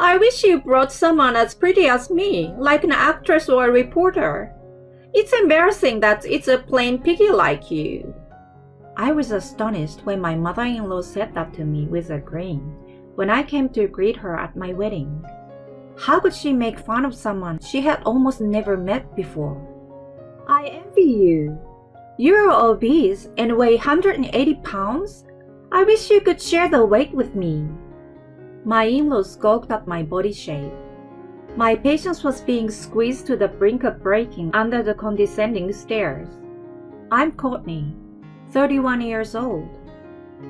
I wish you brought someone as pretty as me, like an actress or a reporter. It's embarrassing that it's a plain piggy like you." I was astonished when my mother-in-law said that to me with a grin when I came to greet her at my wedding. How could she make fun of someone she had almost never met before? "I envy you. You're obese and weigh 180 pounds? I wish you could share the weight with me." My in-laws gawked at my body shape. My patience was being squeezed to the brink of breaking under the condescending stares. I'm Courtney, 31 years old.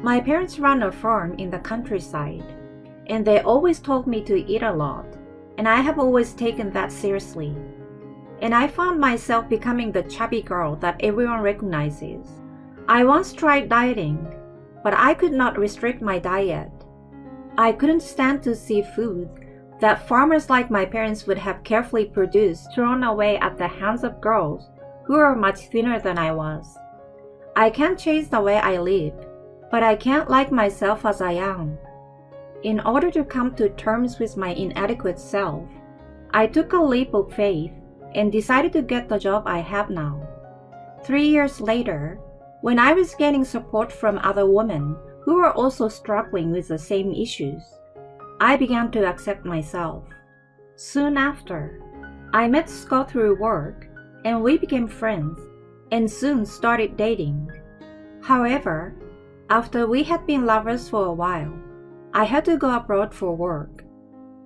My parents run a farm in the countryside, and they always told me to eat a lot, and I have always taken that seriously. And I found myself becoming the chubby girl that everyone recognizes. I once tried dieting, but I could not restrict my diet. I couldn't stand to see food that farmers like my parents would have carefully produced thrown away at the hands of girls who were much thinner than I was. I can't change the way I live, but I can't like myself as I am. In order to come to terms with my inadequate self, I took a leap of faith and decided to get the job I have now. 3 years later, when I was getting support from other women who were also struggling with the same issues, I began to accept myself. Soon after, I met Scott through work, and we became friends, and soon started dating. However, after we had been lovers for a while, I had to go abroad for work.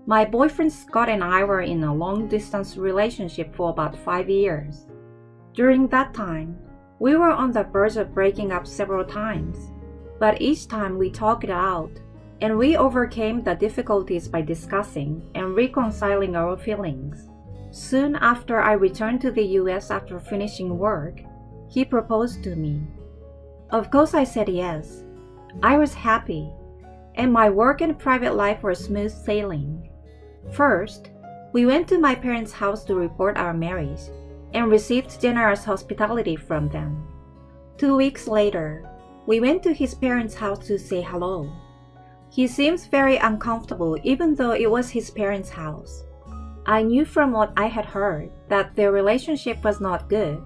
My boyfriend Scott and I were in a long-distance relationship for about 5 years. During that time, we were on the verge of breaking up several times, but each time we talked it out, and we overcame the difficulties by discussing and reconciling our feelings. Soon after I returned to the US after finishing work, he proposed to me. Of course I said yes. I was happy, and my work and private life were smooth sailing. First, we went to my parents' house to report our marriage and received generous hospitality from them. 2 weeks later, we went to his parents' house to say hello. He seems very uncomfortable even though it was his parents' house. I knew from what I had heard that their relationship was not good,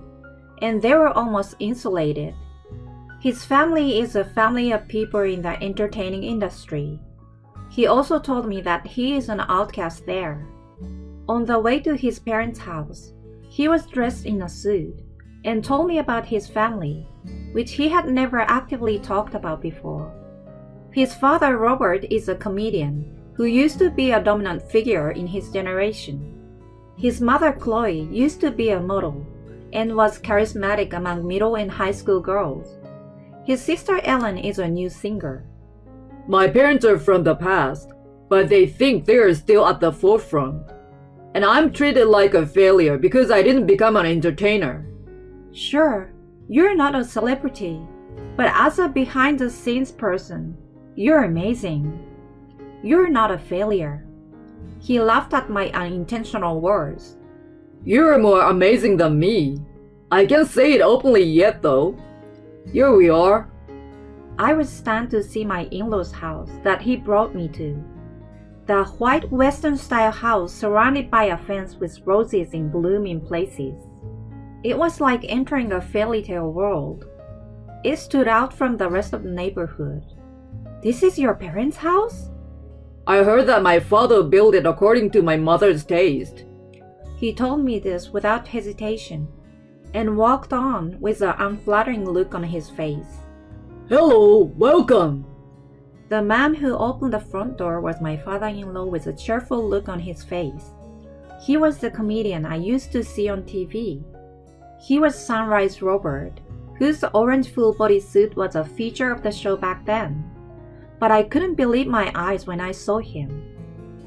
and they were almost insulated. His family is a family of people in the entertaining industry. He also told me that he is an outcast there. On the way to his parents' house, he was dressed in a suit and told me about his family, which he had never actively talked about before. His father, Robert, is a comedian who used to be a dominant figure in his generation. His mother, Chloe, used to be a model and was charismatic among middle and high school girls. His sister, Ellen, is a new singer. My parents are from the past, but they think they are still at the forefront. And I'm treated like a failure because I didn't become an entertainer. Sure, you're not a celebrity, but as a behind-the-scenes person, you're amazing. You're not a failure. He laughed at my unintentional words. You're more amazing than me. I can't say it openly yet though. Here we are. I was stunned to see my in-laws' house that he brought me to. The white Western-style house surrounded by a fence with roses in bloom in places. It was like entering a fairy tale world. It stood out from the rest of the neighborhood. This is your parents' house? I heard that my father built it according to my mother's taste. He told me this without hesitation and walked on with an unflattering look on his face. Hello, welcome. The man who opened the front door was my father-in-law with a cheerful look on his face. He was the comedian I used to see on TV. He was Sunrise Robert, whose orange full-body suit was a feature of the show back then. But I couldn't believe my eyes when I saw him.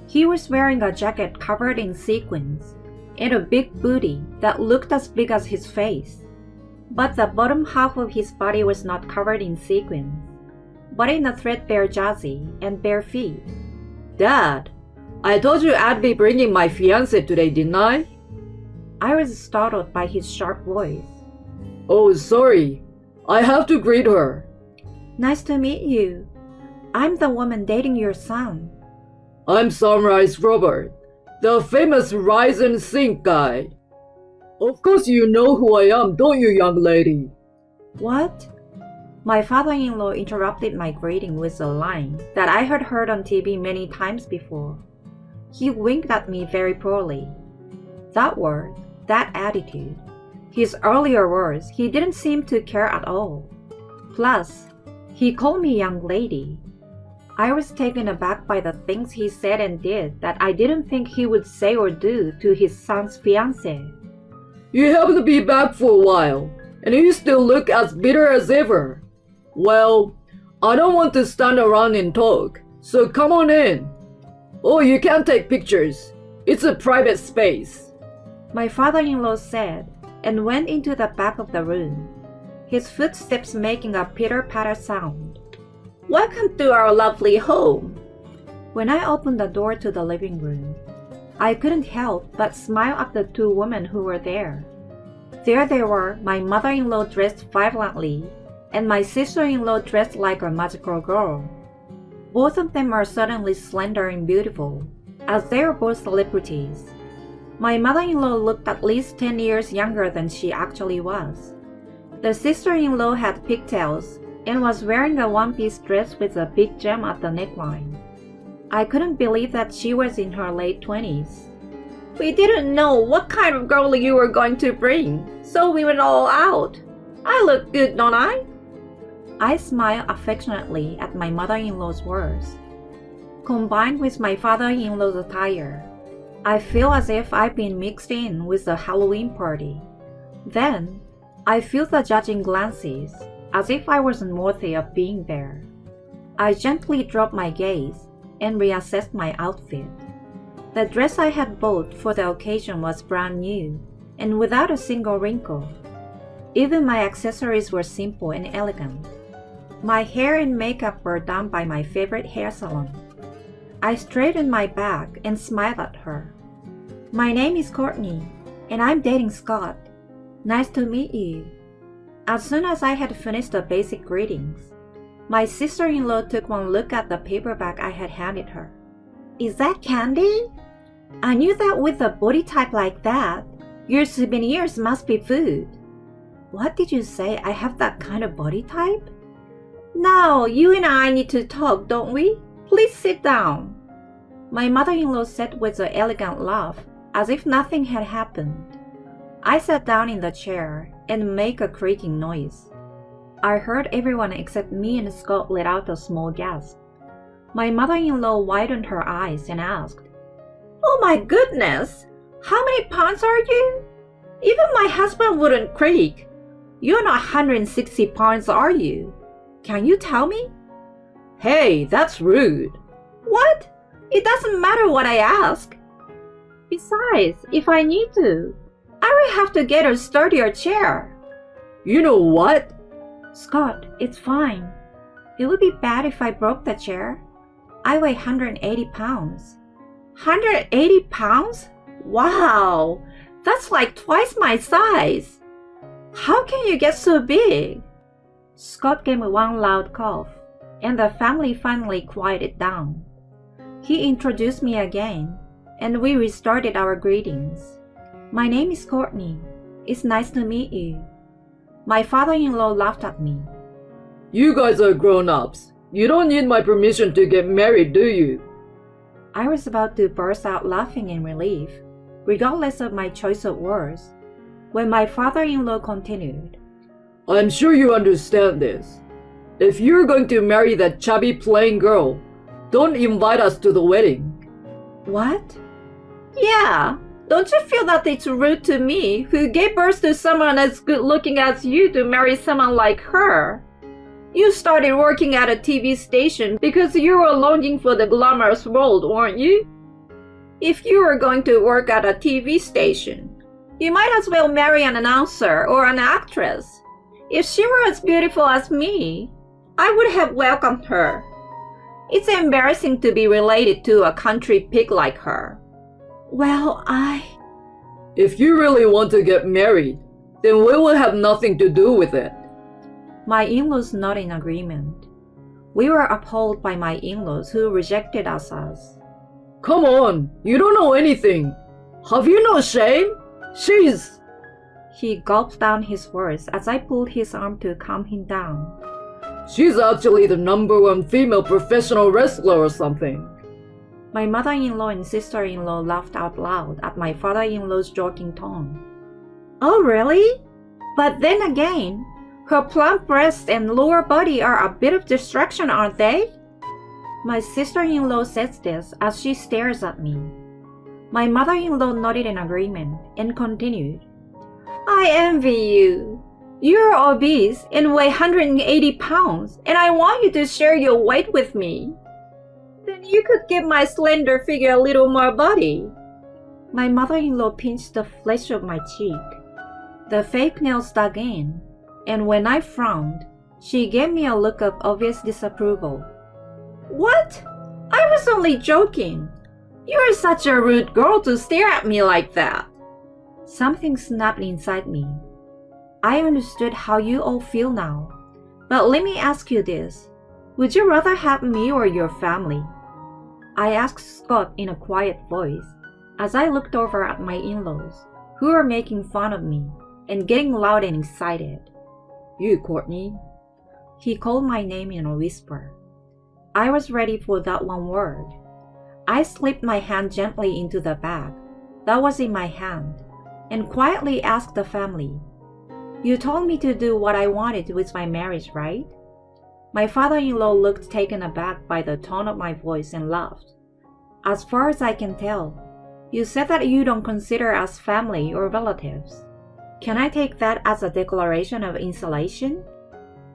He was wearing a jacket covered in sequins and a big booty that looked as big as his face. But the bottom half of his body was not covered in sequins, but in a threadbare jersey and bare feet. Dad, I told you I'd be bringing my fiancée today, didn't I? I was startled by his sharp voice. Oh, sorry. I have to greet her. Nice to meet you. I'm the woman dating your son. I'm Sunrise Robert, the famous rise and sink guy. Of course you know who I am, don't you, young lady? What? My father-in-law interrupted my greeting with a line that I had heard on TV many times before. He winked at me very poorly. That word, that attitude, his earlier words, he didn't seem to care at all. Plus, he called me young lady. I was taken aback by the things he said and did that I didn't think he would say or do to his son's fiancée. You happen to be back for a while, and you still look as bitter as ever. Well, I don't want to stand around and talk, so come on in. Oh, you can't take pictures. It's a private space. My father-in-law said, and went into the back of the room, his footsteps making a pitter-patter sound. Welcome to our lovely home. When I opened the door to the living room, I couldn't help but smile at the two women who were there. There they were, my mother-in-law dressed violently, and my sister-in-law dressed like a magical girl. Both of them are suddenly slender and beautiful, as they are both celebrities. My mother-in-law looked at least 10 years younger than she actually was. The sister-in-law had pigtails and was wearing a one-piece dress with a big gem at the neckline. I couldn't believe that she was in her late 20s. We didn't know what kind of girl you were going to bring, so we went all out. I look good, don't I? I smiled affectionately at my mother-in-law's words. Combined with my father-in-law's attire, I feel as if I've been mixed in with a Halloween party. Then, I feel the judging glances, as if I wasn't worthy of being there. I gently dropped my gaze and reassessed my outfit. The dress I had bought for the occasion was brand new and without a single wrinkle. Even my accessories were simple and elegant. My hair and makeup were done by my favorite hair salon. I straightened my back and smiled at her. My name is Courtney, and I'm dating Scott. Nice to meet you. As soon as I had finished the basic greetings, my sister-in-law took one look at the paper bag I had handed her. Is that candy? I knew that with a body type like that, your souvenirs must be food. What did you say? I have that kind of body type? Now, you and I need to talk, don't we? Please sit down. My mother-in-law said with an elegant laugh, as if nothing had happened. I sat down in the chair and made a creaking noise. I heard everyone except me and Scott let out a small gasp. My mother-in-law widened her eyes and asked, Oh my goodness! How many pounds are you? Even my husband wouldn't creak. You're not 160 pounds, are you? Can you tell me? Hey, that's rude. What? It doesn't matter what I ask. Besides, if I need to, I will have to get a sturdier chair. You know what? Scott, it's fine. It would be bad if I broke the chair. I weigh 180 pounds. 180 pounds? Wow! That's like twice my size. How can you get so big? Scott gave one loud cough, and the family finally quieted down. He introduced me again, and we restarted our greetings. My name is Courtney. It's nice to meet you. My father-in-law laughed at me. You guys are grown-ups. You don't need my permission to get married, do you? I was about to burst out laughing in relief, regardless of my choice of words, when my father-in-law continued. I'm sure you understand this. If you're going to marry that chubby plain girl, don't invite us to the wedding. What? Yeah, don't you feel that it's rude to me, who gave birth to someone as good looking as you, to marry someone like her? You started working at a TV station because you were longing for the glamorous world, weren't you? If you were going to work at a TV station, you might as well marry an announcer or an actress. If she were as beautiful as me, I would have welcomed her. It's embarrassing to be related to a country pig like her. Well, If you really want to get married, then we will have nothing to do with it. My in-laws nodded in agreement. We were appalled by my in-laws who rejected us as Come on, you don't know anything. Have you no shame? She's... He gulped down his words as I pulled his arm to calm him down. She's actually the #1 female professional wrestler or something. My mother-in-law and sister-in-law laughed out loud at my father-in-law's joking tone. Oh, really? But then again, her plump breasts and lower body are a bit of distraction, aren't they? My sister-in-law says this as she stares at me. My mother-in-law nodded in agreement and continued. I envy you. You're obese and weigh 180 pounds, and I want you to share your weight with me. Then you could give my slender figure a little more body. My mother-in-law pinched the flesh of my cheek. The fake nails dug in, and when I frowned, she gave me a look of obvious disapproval. What? I was only joking. You're such a rude girl to stare at me like that. Something snapped inside me. I understood how you all feel now, but let me ask you this. Would you rather have me or your family? I asked Scott in a quiet voice as I looked over at my in-laws, who were making fun of me and getting loud and excited. You, Courtney. He called my name in a whisper. I was ready for that one word. I slipped my hand gently into the bag that was in my hand and quietly asked the family, You told me to do what I wanted with my marriage, right? My father-in-law looked taken aback by the tone of my voice and laughed. As far as I can tell, you said that you don't consider us family or relatives. Can I take that as a declaration of insulation?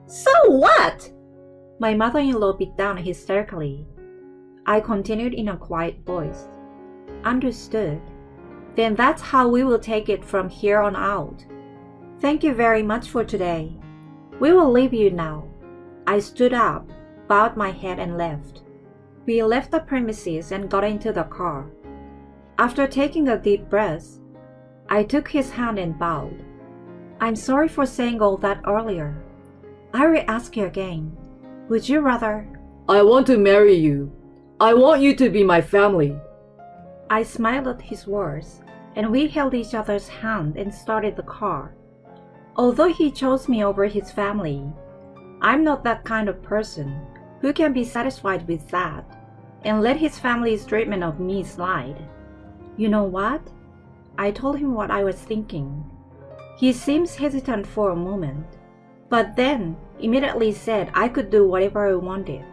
So what? My mother-in-law beat down hysterically. I continued in a quiet voice. Understood. Then that's how we will take it from here on out. Thank you very much for today. We will leave you now. I stood up, bowed my head and left. We left the premises and got into the car. After taking a deep breath, I took his hand and bowed. I'm sorry for saying all that earlier. I will ask you again. Would you rather? I want to marry you. I want you to be my family. I smiled at his words, and we held each other's hand and started the car. Although he chose me over his family, I'm not that kind of person who can be satisfied with that and let his family's treatment of me slide. You know what? I told him what I was thinking. He seems hesitant for a moment, but then immediately said I could do whatever I wanted.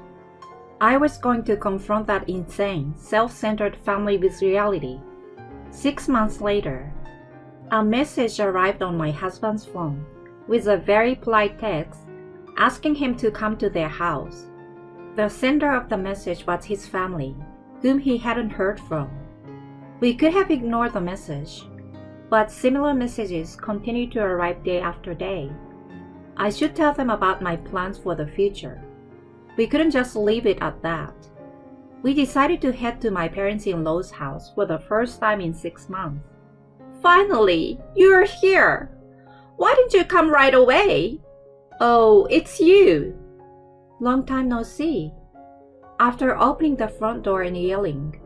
I was going to confront that insane, self-centered family with reality. 6 months later, a message arrived on my husband's phone with a very polite text asking him to come to their house. The sender of the message was his family, whom he hadn't heard from. We could have ignored the message, but similar messages continued to arrive day after day. I should tell them about my plans for the future. We couldn't just leave it at that. We decided to head to my parents-in-law's house for the first time in 6 months. Finally, you're here! Why didn't you come right away? Oh, it's you! Long time no see. After opening the front door and yelling,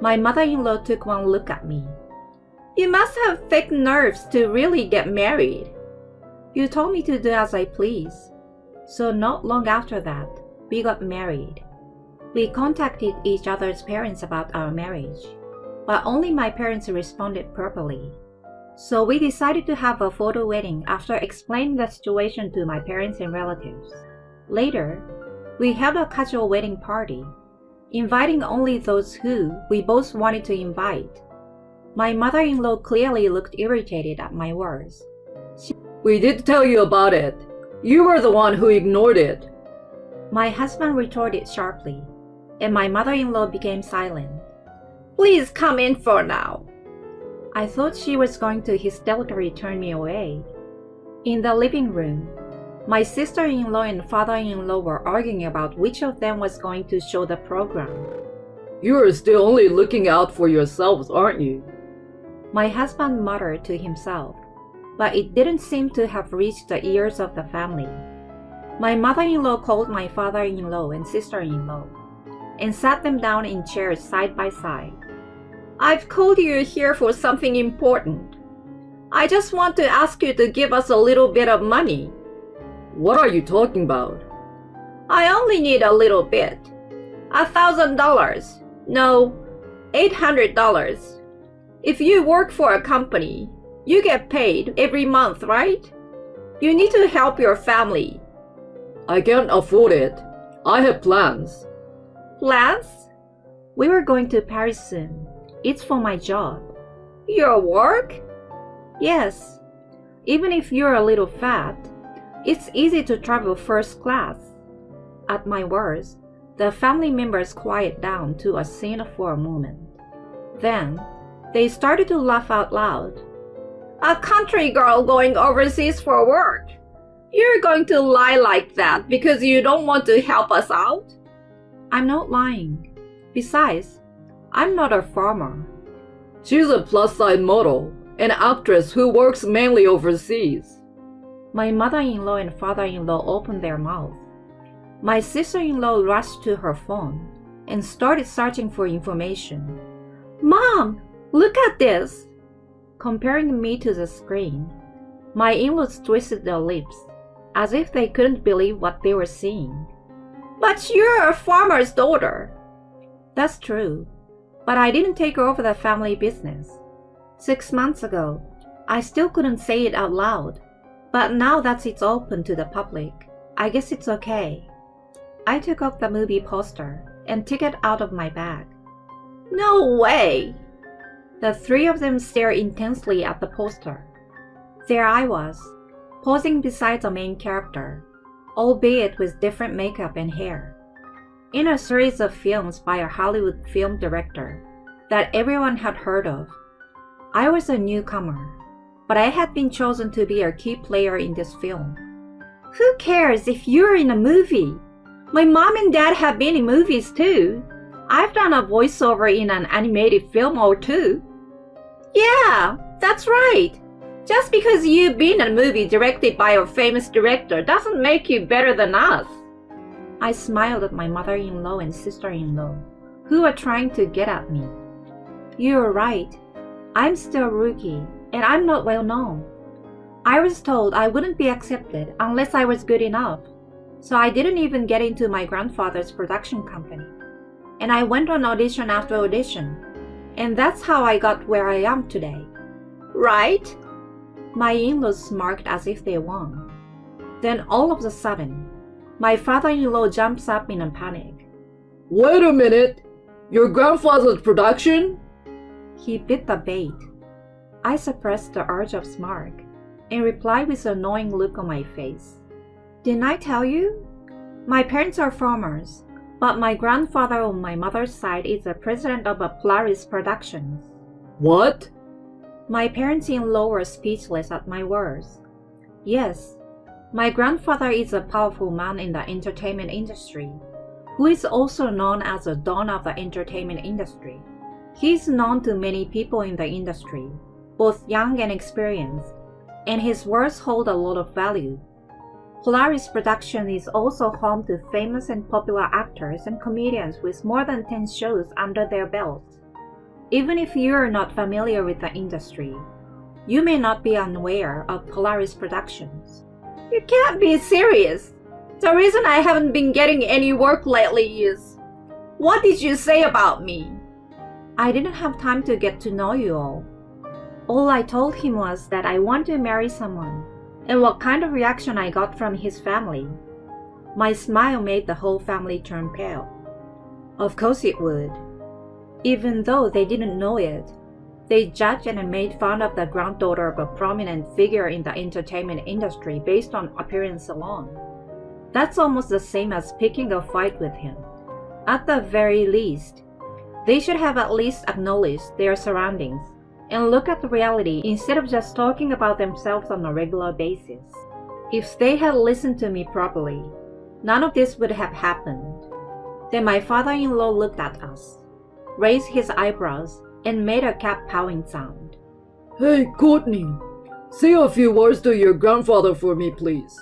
my mother-in-law took one look at me. You must have thick nerves to really get married. You told me to do as I please. So not long after that, we got married. We contacted each other's parents about our marriage, but only my parents responded properly. So we decided to have a photo wedding after explaining the situation to my parents and relatives. Later, we held a casual wedding party, inviting only those who we both wanted to invite. My mother-in-law clearly looked irritated at my words. We did tell you about it. You were the one who ignored it. My husband retorted sharply, and my mother-in-law became silent. Please come in for now. I thought she was going to hysterically turn me away. In the living room, my sister-in-law and father-in-law were arguing about which of them was going to show the program. You are still only looking out for yourselves, aren't you? My husband muttered to himself, but it didn't seem to have reached the ears of the family. My mother-in-law called my father-in-law and sister-in-law, and sat them down in chairs side by side. I've called you here for something important. I just want to ask you to give us a little bit of money. What are you talking about? I only need a little bit. $1,000. No, $800. If you work for a company, you get paid every month, right? You need to help your family. I can't afford it. I have plans. Plans? We were going to Paris soon. It's for my job. Your work? Yes. Even if you're a little fat, it's easy to travel first class. At my words, the family members quieted down to a scene for a moment. Then, they started to laugh out loud. A country girl going overseas for work. You're going to lie like that because you don't want to help us out? I'm not lying. Besides, I'm not a farmer. She's a plus-size model, an actress who works mainly overseas. My mother-in-law and father-in-law opened their mouths. My sister-in-law rushed to her phone and started searching for information. Mom, look at this! Comparing me to the screen, my in-laws twisted their lips, as if they couldn't believe what they were seeing. But you're a farmer's daughter. That's true, but I didn't take over the family business. 6 months ago, I still couldn't say it out loud, but now that it's open to the public, I guess it's okay. I took off the movie poster and took it out of my bag. No way! The three of them stared intensely at the poster. There I was, posing beside the main character, albeit with different makeup and hair, in a series of films by a Hollywood film director that everyone had heard of. I was a newcomer, but I had been chosen to be a key player in this film. Who cares if you're in a movie? My mom and dad have been in movies too. I've done a voiceover in an animated film or two. Yeah, that's right. Just because you've been in a movie directed by a famous director doesn't make you better than us. I smiled at my mother-in-law and sister-in-law, who were trying to get at me. You're right. I'm still a rookie, and I'm not well known. I was told I wouldn't be accepted unless I was good enough, so I didn't even get into my grandfather's production company. And I went on audition after audition, and that's how I got where I am today. Right? My in-laws smirked as if they won. Then all of a sudden, my father-in-law jumps up in a panic. Wait a minute! Your grandfather's production? He bit the bait. I suppressed the urge of smirk and replied with an annoying look on my face. Didn't I tell you? My parents are farmers, but my grandfather on my mother's side is the president of a Polaris Productions. What? My parents-in-law were speechless at my words. Yes, my grandfather is a powerful man in the entertainment industry, who is also known as the Don of the entertainment industry. He is known to many people in the industry, both young and experienced, and his words hold a lot of value. Polaris Production is also home to famous and popular actors and comedians with more than 10 shows under their belts. Even if you are not familiar with the industry, you may not be unaware of Polaris Productions. You can't be serious. The reason I haven't been getting any work lately is... What did you say about me? I didn't have time to get to know you all. All I told him was that I want to marry someone, and what kind of reaction I got from his family. My smile made the whole family turn pale. Of course it would. Even though they didn't know it, they judged and made fun of the granddaughter of a prominent figure in the entertainment industry based on appearance alone. That's almost the same as picking a fight with him. At the very least, they should have at least acknowledged their surroundings and look at the reality instead of just talking about themselves on a regular basis. If they had listened to me properly, none of this would have happened. Then my father-in-law looked at us, raised his eyebrows, and made a cat-pawing sound. Hey, Courtney, say a few words to your grandfather for me, please.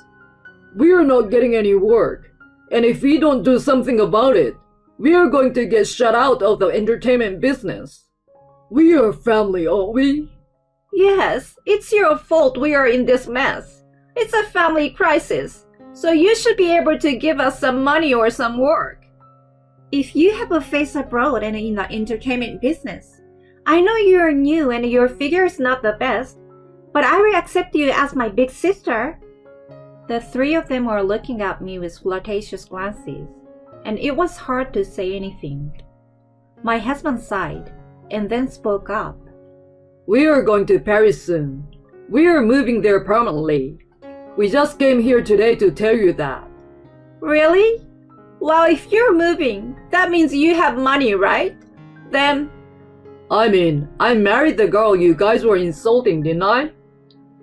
We are not getting any work, and if we don't do something about it, We are going to get shut out of the entertainment business. We are family, aren't we? Yes, it's your fault we are in this mess. It's a family crisis, so you should be able to give us some money or some work. If you have a face abroad and in the entertainment business, I know you're new and your figure is not the best, but I will accept you as my big sister. The three of them were looking at me with flirtatious glances, and it was hard to say anything. My husband sighed and then spoke up. We are going to Paris soon. We are moving there permanently. We just came here today to tell you that. Really? Well, if you're moving, that means you have money, right? Then... I married the girl you guys were insulting, didn't I?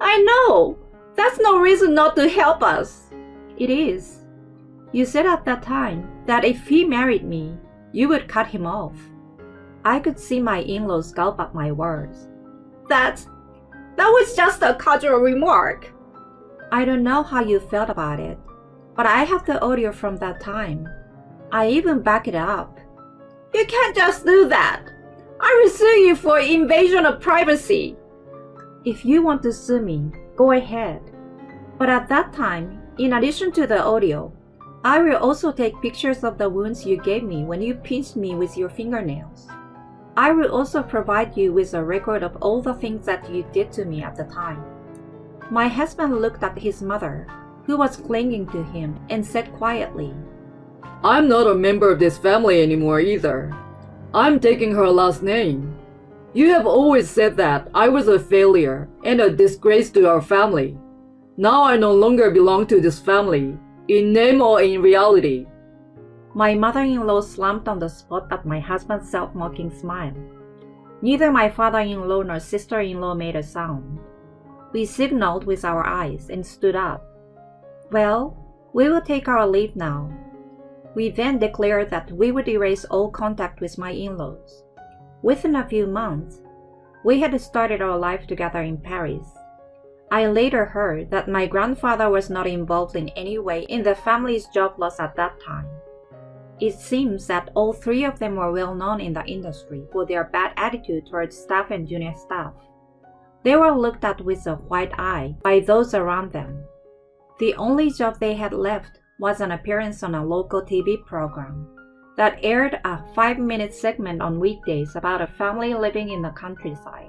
I know! That's no reason not to help us. It is. You said at that time that if he married me, you would cut him off. I could see my in-laws gulp at my words. That was just a casual remark. I don't know how you felt about it, but I have the audio from that time. I even back it up. You can't just do that. I will sue you for invasion of privacy. If you want to sue me, go ahead. But at that time, in addition to the audio, I will also take pictures of the wounds you gave me when you pinched me with your fingernails. I will also provide you with a record of all the things that you did to me at the time. My husband looked at his mother, who was clinging to him, and said quietly, I'm not a member of this family anymore either. I'm taking her last name. You have always said that I was a failure and a disgrace to our family. Now I no longer belong to this family, in name or in reality. My mother-in-law slumped on the spot at my husband's self-mocking smile. Neither my father-in-law nor sister-in-law made a sound. We signaled with our eyes and stood up. Well, we will take our leave now. We then declared that we would erase all contact with my in-laws. Within a few months, we had started our life together in Paris. I later heard that my grandfather was not involved in any way in the family's job loss at that time. It seems that all three of them were well known in the industry for their bad attitude towards staff and junior staff. They were looked at with a white eye by those around them. The only job they had left was an appearance on a local TV program that aired a 5-minute segment on weekdays about a family living in the countryside.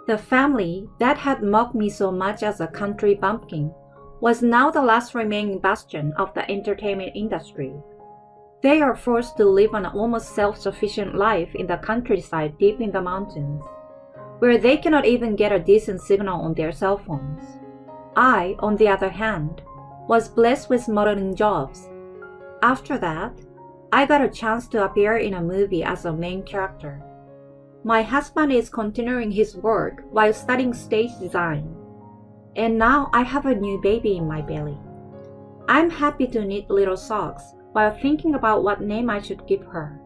The family that had mocked me so much as a country bumpkin was now the last remaining bastion of the entertainment industry. They are forced to live an almost self-sufficient life in the countryside deep in the mountains, where they cannot even get a decent signal on their cell phones. I, on the other hand, was blessed with modeling jobs. After that, I got a chance to appear in a movie as a main character. My husband is continuing his work while studying stage design. And now I have a new baby in my belly. I'm happy to knit little socks while thinking about what name I should give her.